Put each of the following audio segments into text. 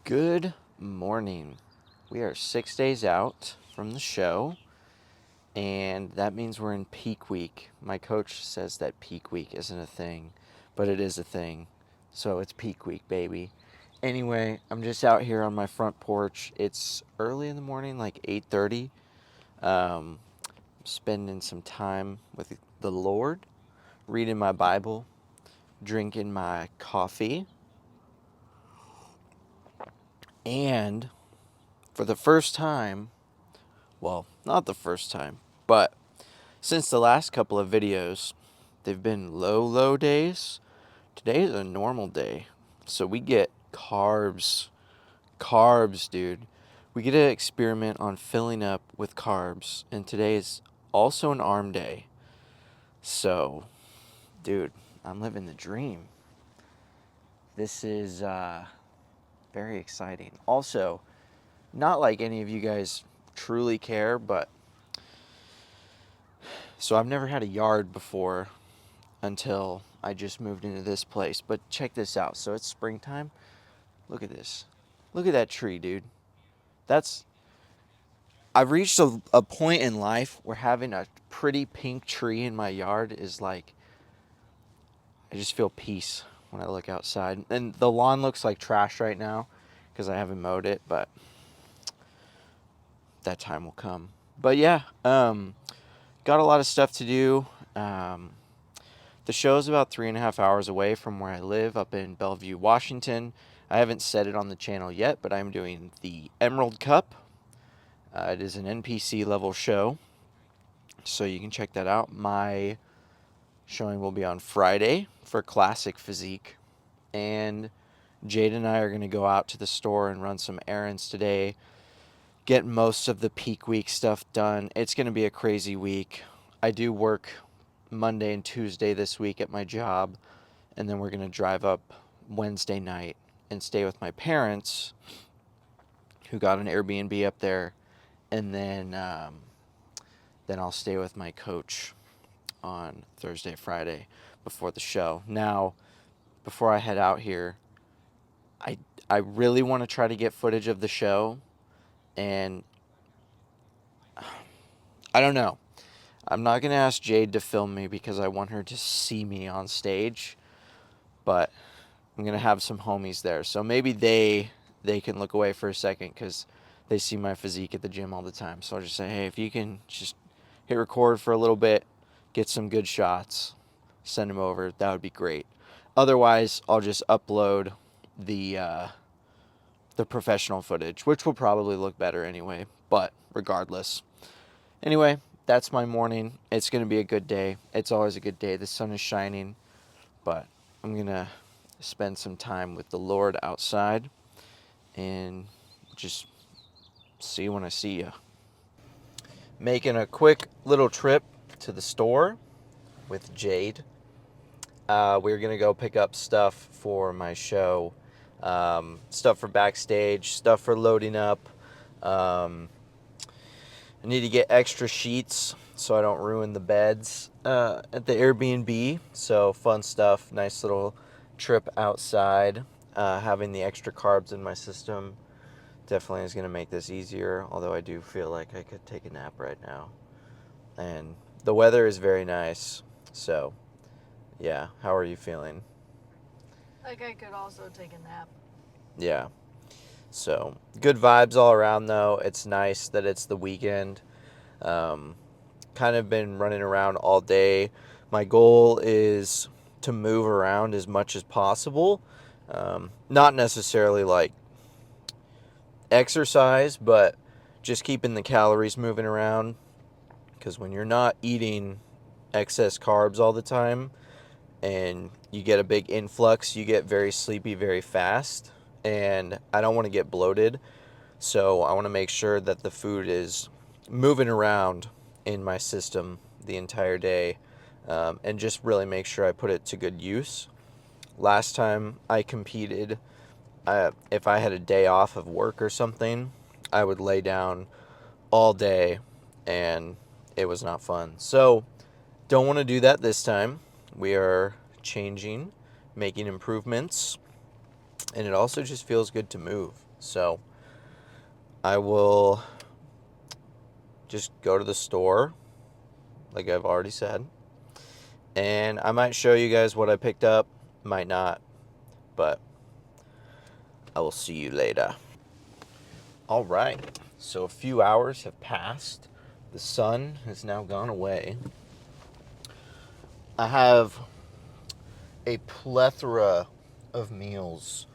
Good morning. We are 6 days out from the show, and that means we're in peak week. My coach says that peak week isn't a thing, but it is a thing. So it's peak week, baby. Anyway, I'm just out here on my front porch. It's early in the morning, like 8:30. Spending some time with the Lord, reading my Bible, drinking my coffee, and for the first time, well, not the first time, but since the last couple of videos, they've been low days. Today is a normal day. So we get carbs. Carbs, dude. We get to experiment on filling up with carbs. And today is also an arm day. So, dude, I'm living the dream. This is very exciting. Also, not like any of you guys truly care, but so I've never had a yard before until I just moved into this place. But check this out. So it's springtime. Look at this. Look at that tree, dude. I've reached a point in life where having a pretty pink tree in my yard is like, I just feel peace when I look outside. And the lawn looks like trash right now because I haven't mowed it, but that time will come. But yeah, got a lot of stuff to do. The show's about 3.5 hours away from where I live up in Bellevue, Washington. I haven't said it on the channel yet, but I'm doing the Emerald Cup. It is an NPC level show, so you can check that out. My showing will be on Friday for Classic Physique, and Jade and I are going to go out to the store and run some errands today, get most of the peak week stuff done. It's going to be a crazy week. I do work Monday and Tuesday this week at my job, and then we're going to drive up Wednesday night and stay with my parents, who got an Airbnb up there, and then I'll stay with my coach on Thursday, Friday before the show. Now, before I head out here, I really want to try to get footage of the show, and I don't know. I'm not going to ask Jade to film me because I want her to see me on stage, but I'm going to have some homies there. So maybe they can look away for a second because they see my physique at the gym all the time. So I'll just say, hey, if you can just hit record for a little bit, get some good shots, send them over, that would be great. Otherwise, I'll just upload the professional footage, which will probably look better anyway, but regardless. Anyway, that's my morning. It's going to be a good day. It's always a good day. The sun is shining, but I'm going to spend some time with the Lord outside and just see you when I see you. Making a quick little trip to the store with Jade. We're going to go pick up stuff for my show, stuff for backstage, stuff for loading up. I need to get extra sheets so I don't ruin the beds at the Airbnb. So fun stuff, nice little trip outside. Having the extra carbs in my system definitely is going to make this easier, although I do feel like I could take a nap right now. And the weather is very nice, so yeah. How are you feeling? Like I could also take a nap. Yeah. So good vibes all around, though. It's nice that it's the weekend. Kind of been running around all day. My goal is to move around as much as possible. Not necessarily like exercise, but just keeping the calories moving around. Because when you're not eating excess carbs all the time and you get a big influx, you get very sleepy very fast. And I don't want to get bloated. So I want to make sure that the food is moving around in my system the entire day, and just really make sure I put it to good use. Last time I competed, if I had a day off of work or something, I would lay down all day, and it was not fun. So don't want to do that this time. We are changing, making improvements, and it also just feels good to move. So I will just go to the store, like I've already said, and I might show you guys what I picked up, might not, but I will see you later. All right, so a few hours have passed. The sun has now gone away. I have a plethora of meals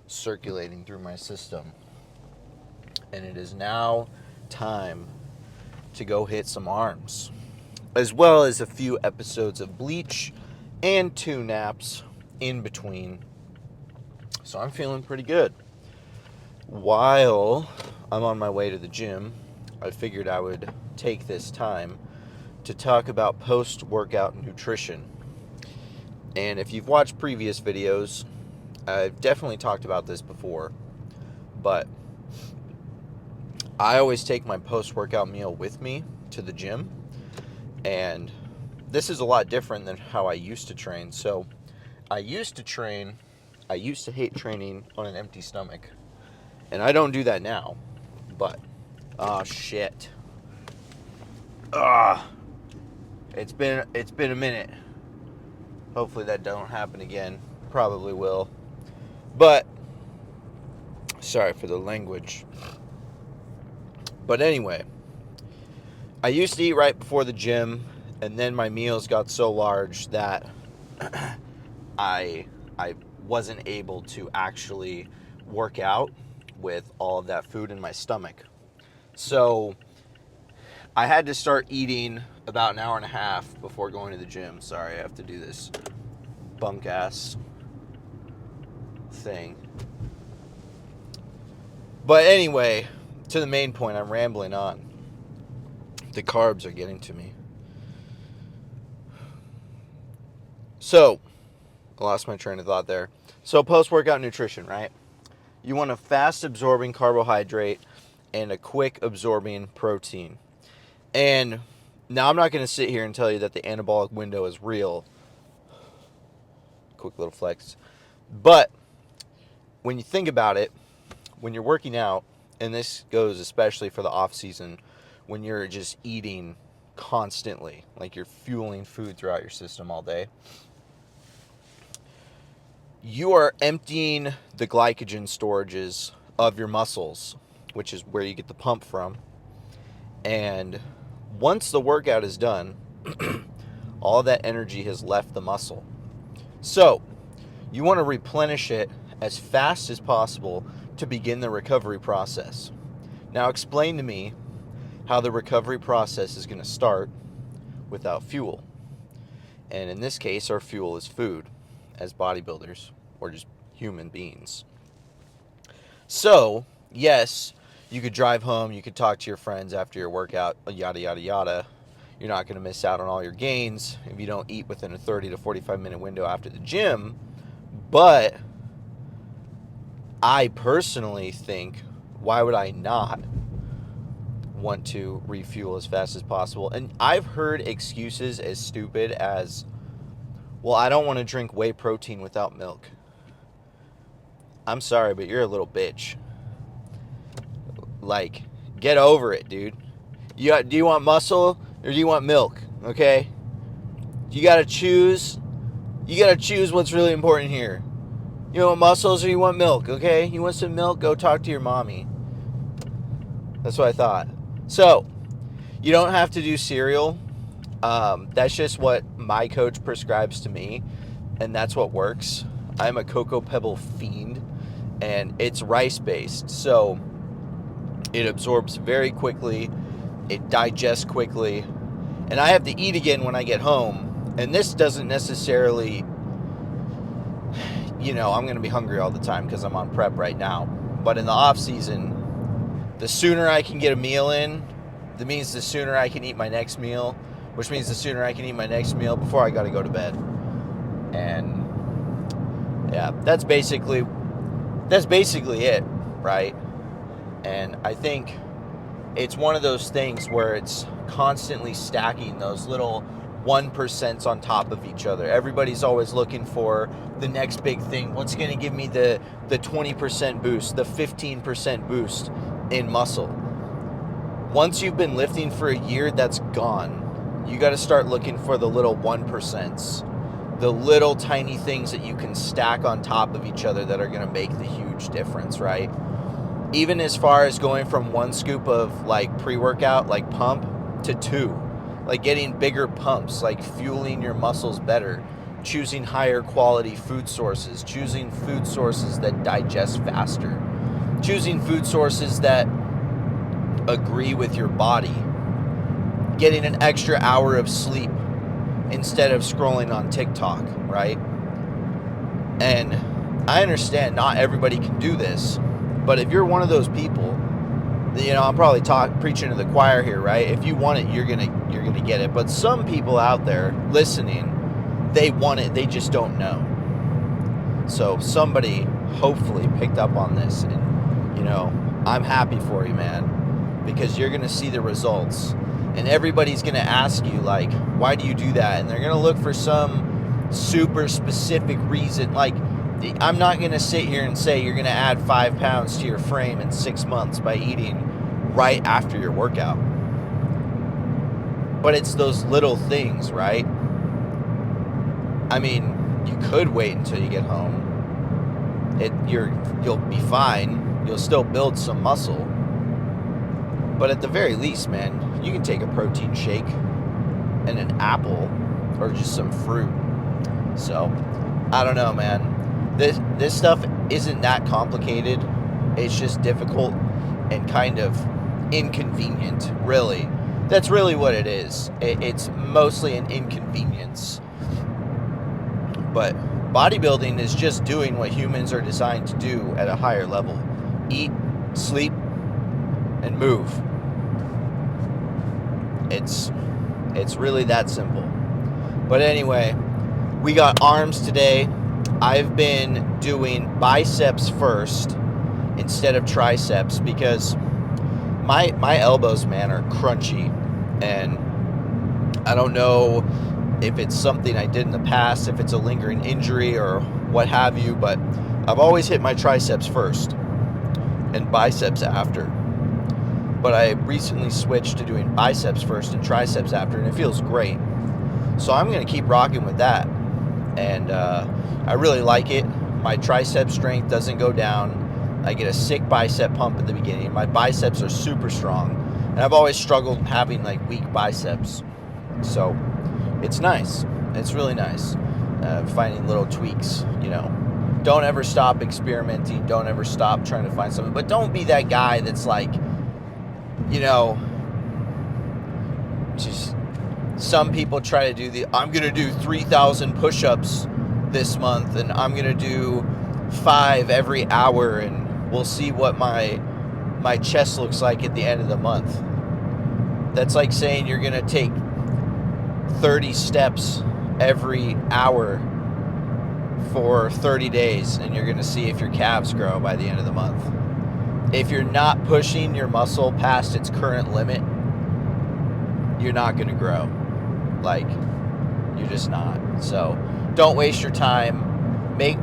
circulating through my system, and it is now time to go hit some arms, as well as a few episodes of Bleach and 2 naps in between. So I'm feeling pretty good. While I'm on my way to the gym, I figured I would take this time to talk about post-workout nutrition. And if you've watched previous videos, I've definitely talked about this before, but I always take my post-workout meal with me to the gym, and this is a lot different than how I used to train. So I used to hate training on an empty stomach, and I don't do that now, but oh shit. It's been a minute. Hopefully that don't happen again. Probably will. But sorry for the language. But anyway, I used to eat right before the gym, and then my meals got so large that I wasn't able to actually work out with all of that food in my stomach. So I had to start eating about an hour and a half before going to the gym. Sorry, I have to do this bunk ass thing. But anyway, to the main point, I'm rambling on. The carbs are getting to me. So, I lost my train of thought there. So, post-workout nutrition, right? You want a fast-absorbing carbohydrate and a quick-absorbing protein. And now I'm not going to sit here and tell you that the anabolic window is real. Quick little flex. But when you think about it, when you're working out, and this goes especially for the off season, when you're just eating constantly, like you're fueling food throughout your system all day, you are emptying the glycogen storages of your muscles, which is where you get the pump from. And once the workout is done, all that energy has left the muscle. So you want to replenish it as fast as possible to begin the recovery process. Now explain to me how the recovery process is going to start without fuel. And in this case, our fuel is food as bodybuilders or just human beings. So, yes, you could drive home, you could talk to your friends after your workout, yada, yada, yada. You're not going to miss out on all your gains if you don't eat within a 30 to 45 minute window after the gym. But I personally think, why would I not want to refuel as fast as possible? And I've heard excuses as stupid as, well, I don't want to drink whey protein without milk. I'm sorry, but you're a little bitch. Like, get over it, dude. Do you want muscle or do you want milk? Okay? You gotta choose. You gotta choose what's really important here. You want muscles or you want milk, okay? You want some milk? Go talk to your mommy. That's what I thought. So, you don't have to do cereal. That's just what my coach prescribes to me, and that's what works. I'm a Cocoa Pebble fiend, and it's rice-based, so it absorbs very quickly, it digests quickly, and I have to eat again when I get home, and this doesn't necessarily, I'm going to be hungry all the time because I'm on prep right now, but in the off-season, the sooner I can get a meal in, that means the sooner I can eat my next meal, which means the sooner I can eat my next meal before I got to go to bed. And yeah, that's basically it, right? And I think it's one of those things where it's constantly stacking those little 1% on top of each other. Everybody's always looking for the next big thing. What's going to give me the 20% boost, the 15% boost in muscle? Once you've been lifting for a year, that's gone. You got to start looking for the little 1%s, the little tiny things that you can stack on top of each other that are going to make the huge difference, right? Even as far as going from 1 scoop of like pre-workout, like pump, to 2, like getting bigger pumps, like fueling your muscles better, choosing higher quality food sources, choosing food sources that digest faster, choosing food sources that agree with your body, getting an extra hour of sleep instead of scrolling on TikTok, right? And I understand not everybody can do this, but if you're one of those people, you know, I'm probably preaching to the choir here, right? If you want it, you're gonna get it. But some people out there listening, they want it, they just don't know. So somebody hopefully picked up on this, and you know, I'm happy for you, man, because you're gonna see the results, and everybody's gonna ask you like, why do you do that? And they're gonna look for some super specific reason. Like, I'm not going to sit here and say you're going to add 5 pounds to your frame in 6 months by eating right after your workout. But it's those little things, right? I mean, you could wait until you get home. You'll be fine. You'll still build some muscle. But at the very least, man, you can take a protein shake and an apple or just some fruit. So, I don't know, man. This stuff isn't that complicated. It's just difficult and kind of inconvenient, really. That's really what it is. It's mostly an inconvenience. But bodybuilding is just doing what humans are designed to do at a higher level. Eat, sleep, and move. It's really that simple. But anyway, we got arms today. I've been doing biceps first instead of triceps because my elbows, man, are crunchy, and I don't know if it's something I did in the past, if it's a lingering injury or what have you, but I've always hit my triceps first and biceps after. But I recently switched to doing biceps first and triceps after, and it feels great. So I'm going to keep rocking with that. And I really like it. My tricep strength doesn't go down. I get a sick bicep pump at the beginning. My biceps are super strong. And I've always struggled having like weak biceps. So it's nice. It's really nice. Finding little tweaks, you know. Don't ever stop experimenting. Don't ever stop trying to find something. But don't be that guy that's like, you know, just some people try to do I'm going to do 3,000 push-ups this month, and I'm going to do 5 every hour, and we'll see what my chest looks like at the end of the month. That's like saying you're going to take 30 steps every hour for 30 days, and you're going to see if your calves grow by the end of the month. If you're not pushing your muscle past its current limit, you're not going to grow. Like, you're just not. So don't waste your time. Make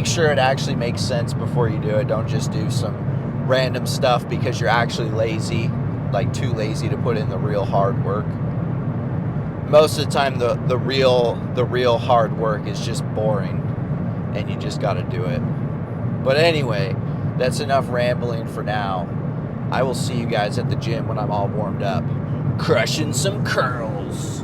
sure it actually makes sense before you do it. Don't just do some random stuff because you're actually lazy, like too lazy to put in the real hard work. Most of the time the real hard work is just boring, and you just got to do it. But anyway, that's enough rambling for now. I will see you guys at the gym when I'm all warmed up, crushing some curls.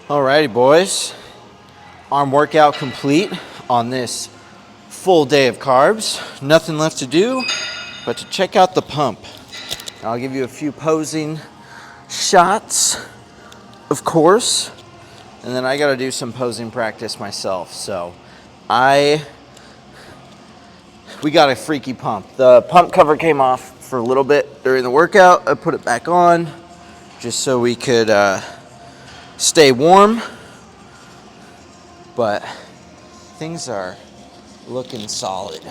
Alrighty, boys. Arm workout complete on this full day of carbs. Nothing left to do but to check out the pump. I'll give you a few posing shots, of course, and then I gotta do some posing practice myself. So we got a freaky pump. The pump cover came off for a little bit during the workout. I put it back on just so we could stay warm, but things are looking solid.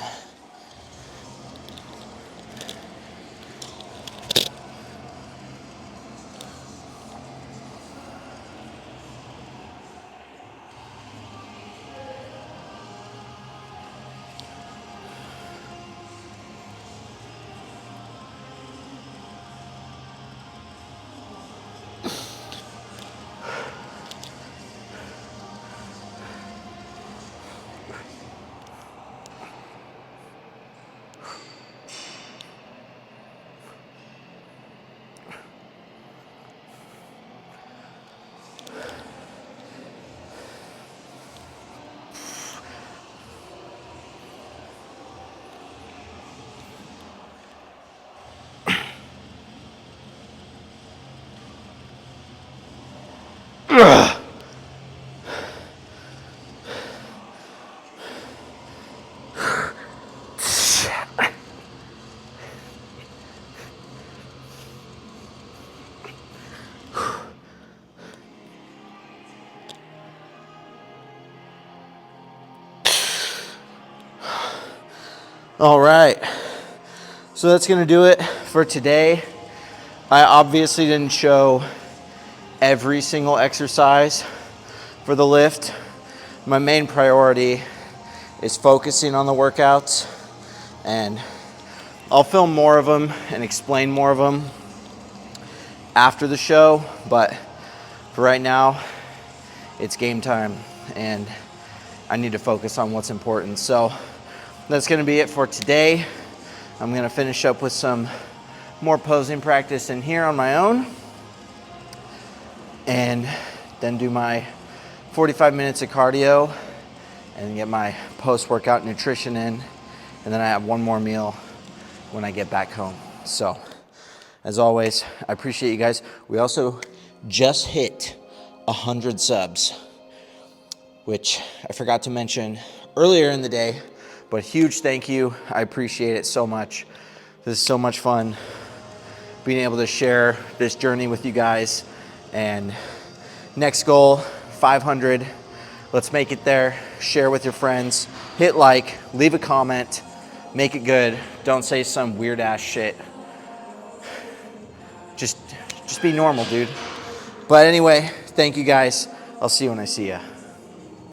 All right, so that's gonna do it for today. I obviously didn't show every single exercise for the lift. My main priority is focusing on the workouts, and I'll film more of them and explain more of them after the show, but for right now, it's game time and I need to focus on what's important. So that's gonna be it for today. I'm gonna finish up with some more posing practice in here on my own and then do my 45 minutes of cardio and get my post-workout nutrition in. And then I have one more meal when I get back home. So as always, I appreciate you guys. We also just hit 100 subs, which I forgot to mention earlier in the day, but huge thank you. I appreciate it so much. This is so much fun being able to share this journey with you guys. And next goal, 500. Let's make it there. Share with your friends. Hit like, leave a comment, make it good. Don't say some weird ass shit. Just be normal, dude. But anyway, thank you guys. I'll see you when I see ya.